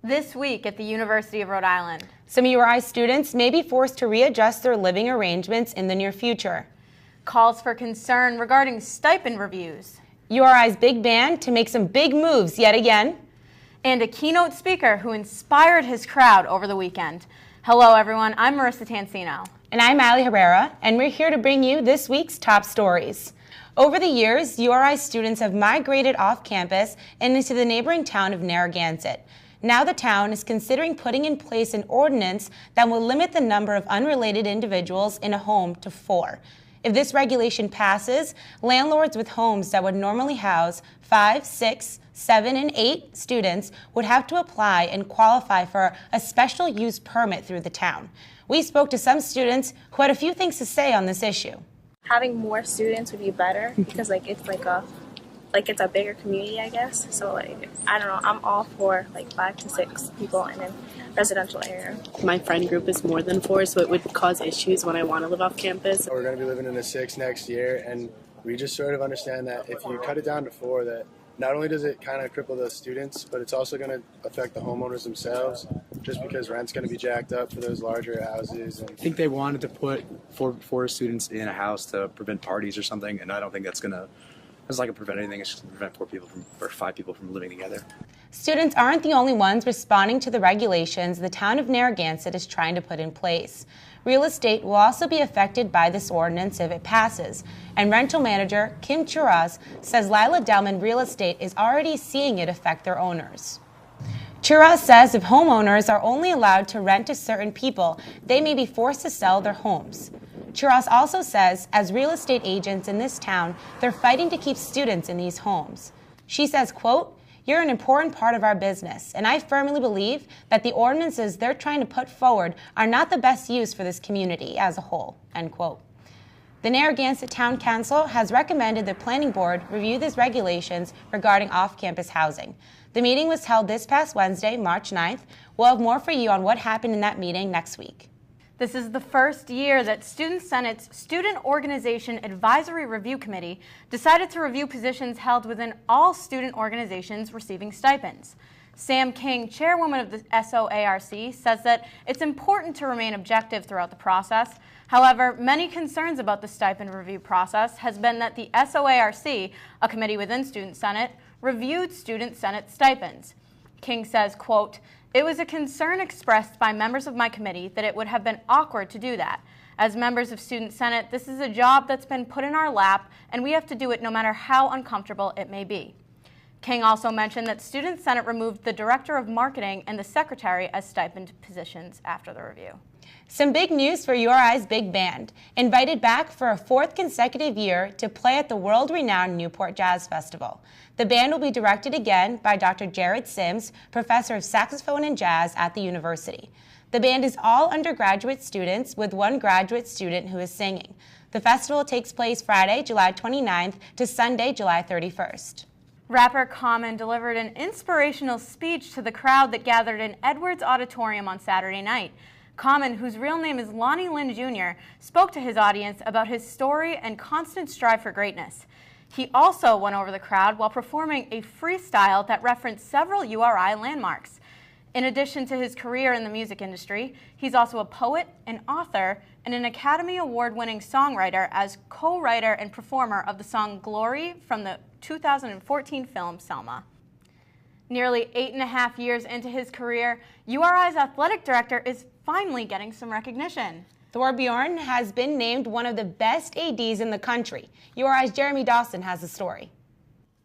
This week at the University of Rhode Island, some URI students may be forced to readjust their living arrangements in the near future. Calls for concern regarding stipend reviews. URI's big band to make some big moves yet again. And a keynote speaker who inspired his crowd over the weekend. Hello everyone, I'm Marissa Tansino. And I'm Allie Herrera, and we're here to bring you this week's top stories. Over the years, URI students have migrated off campus and into the neighboring town of Narragansett. Now the town is considering putting in place an ordinance that will limit the number of unrelated individuals in a home to 4. If this regulation passes, landlords with homes that would normally house 5, 6, 7, and 8 students would have to apply and qualify for a special use permit through the town. We spoke to some students who had a few things to say on this issue. Having more students would be better because it's a bigger community, I guess. So I don't know, I'm all for 5 to 6 people in a residential area. My friend group is more than 4, so it would cause issues when I want to live off campus. We're going to be living in a 6 next year, and we just sort of understand that if you cut it down to 4, that not only does it kind of cripple the students, but it's also going to affect the homeowners themselves, just because rent's going to be jacked up for those larger houses. I think they wanted to put four students in a house to prevent parties or something, and I don't think that's not going to prevent anything. It's just going to prevent 4 people or 5 people from living together. Students aren't the only ones responding to the regulations the town of Narragansett is trying to put in place. Real estate will also be affected by this ordinance if it passes, and rental manager Kim Churas says Lila Delman Real Estate is already seeing it affect their owners. Churas says if homeowners are only allowed to rent to certain people, they may be forced to sell their homes. Churas also says, as real estate agents in this town, they're fighting to keep students in these homes. She says, quote, "You're an important part of our business, and I firmly believe that the ordinances they're trying to put forward are not the best use for this community as a whole," end quote. The Narragansett Town Council has recommended the Planning Board review these regulations regarding off-campus housing. The meeting was held this past Wednesday, March 9th. We'll have more for you on what happened in that meeting next week. This is the first year that Student Senate's Student Organization Advisory Review Committee decided to review positions held within all student organizations receiving stipends. Sam King, chairwoman of the SOARC, says that it's important to remain objective throughout the process. However, many concerns about the stipend review process has been that the SOARC, a committee within Student Senate, reviewed Student Senate stipends. King says, quote, "It was a concern expressed by members of my committee that it would have been awkward to do that. As members of Student Senate, this is a job that's been put in our lap, and we have to do it no matter how uncomfortable it may be." King also mentioned that Student Senate removed the Director of Marketing and the Secretary as stipend positions after the review. Some big news for URI's big band, invited back for a 4th consecutive year to play at the world-renowned Newport Jazz Festival. The band will be directed again by Dr. Jared Sims, professor of saxophone and jazz at the university. The band is all undergraduate students with one graduate student who is singing. The festival takes place Friday, July 29th to Sunday, July 31st. Rapper Common delivered an inspirational speech to the crowd that gathered in Edwards Auditorium on Saturday night. Common, whose real name is Lonnie Lynn Jr., spoke to his audience about his story and constant strive for greatness. He also won over the crowd while performing a freestyle that referenced several URI landmarks. In addition to his career in the music industry, he's also a poet, an author, and an Academy Award-winning songwriter as co-writer and performer of the song Glory from the 2014 film Selma. Nearly 8.5 years into his career, URI's athletic director is finally getting some recognition. Thorbjorn has been named one of the best ADs in the country. URI's Jeremy Dawson has the story.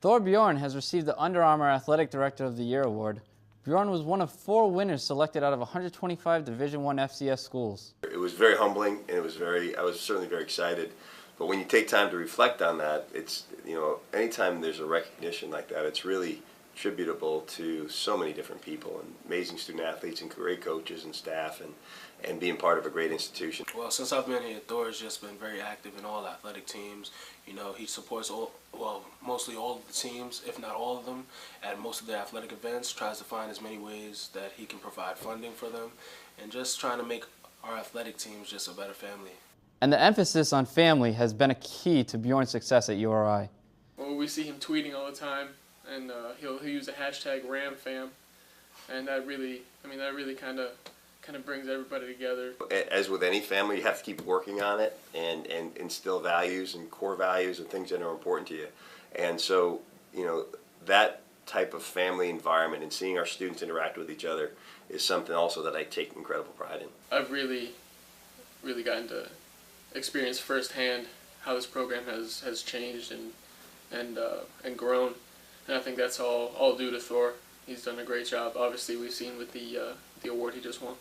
Thorbjorn has received the Under Armour Athletic Director of the Year award. Bjorn was one of 4 winners selected out of 125 Division I FCS schools. It was very humbling, and I was certainly very excited. But when you take time to reflect on that, it's, anytime there's a recognition like that, it's really attributable to so many different people and amazing student athletes and great coaches and staff and being part of a great institution. Well, since I've been here, Thor has just been very active in all athletic teams. He supports mostly all of the teams, if not all of them, at most of the athletic events, tries to find as many ways that he can provide funding for them, and just trying to make our athletic teams just a better family. And the emphasis on family has been a key to Bjorn's success at URI. Well, we see him tweeting all the time, and he'll use the hashtag RamFam, and that really kind of brings everybody together. As with any family, you have to keep working on it and instill values and core values and things that are important to you. And so, you know, that type of family environment and seeing our students interact with each other is something also that I take incredible pride in. I've really gotten to experience firsthand how this program has changed and grown, and I think that's all due to Thor. He's done a great job. Obviously, we've seen with the award he just won.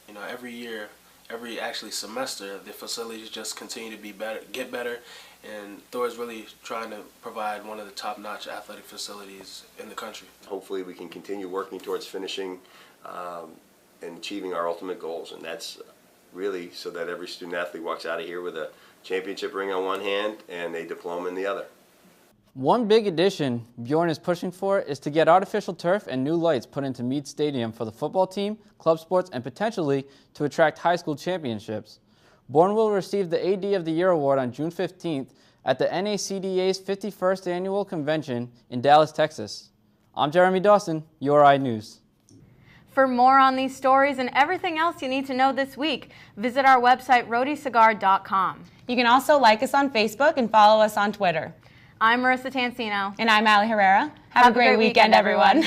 You know, every year, every actually semester, the facilities just continue to be better, get better, and Thor is really trying to provide one of the top-notch athletic facilities in the country. Hopefully, we can continue working towards finishing and achieving our ultimate goals, and that's really so that every student athlete walks out of here with a championship ring on one hand and a diploma in the other. One big addition Bjorn is pushing for is to get artificial turf and new lights put into Meade Stadium for the football team, club sports, and potentially to attract high school championships. Bjorn will receive the AD of the Year award on June 15th at the NACDA's 51st Annual Convention in Dallas, Texas. I'm Jeremy Dawson, URI News. For more on these stories and everything else you need to know this week, visit our website, roadiecigar.com. You can also like us on Facebook and follow us on Twitter. I'm Marissa Tansino. And I'm Allie Herrera. Have a great weekend, everyone.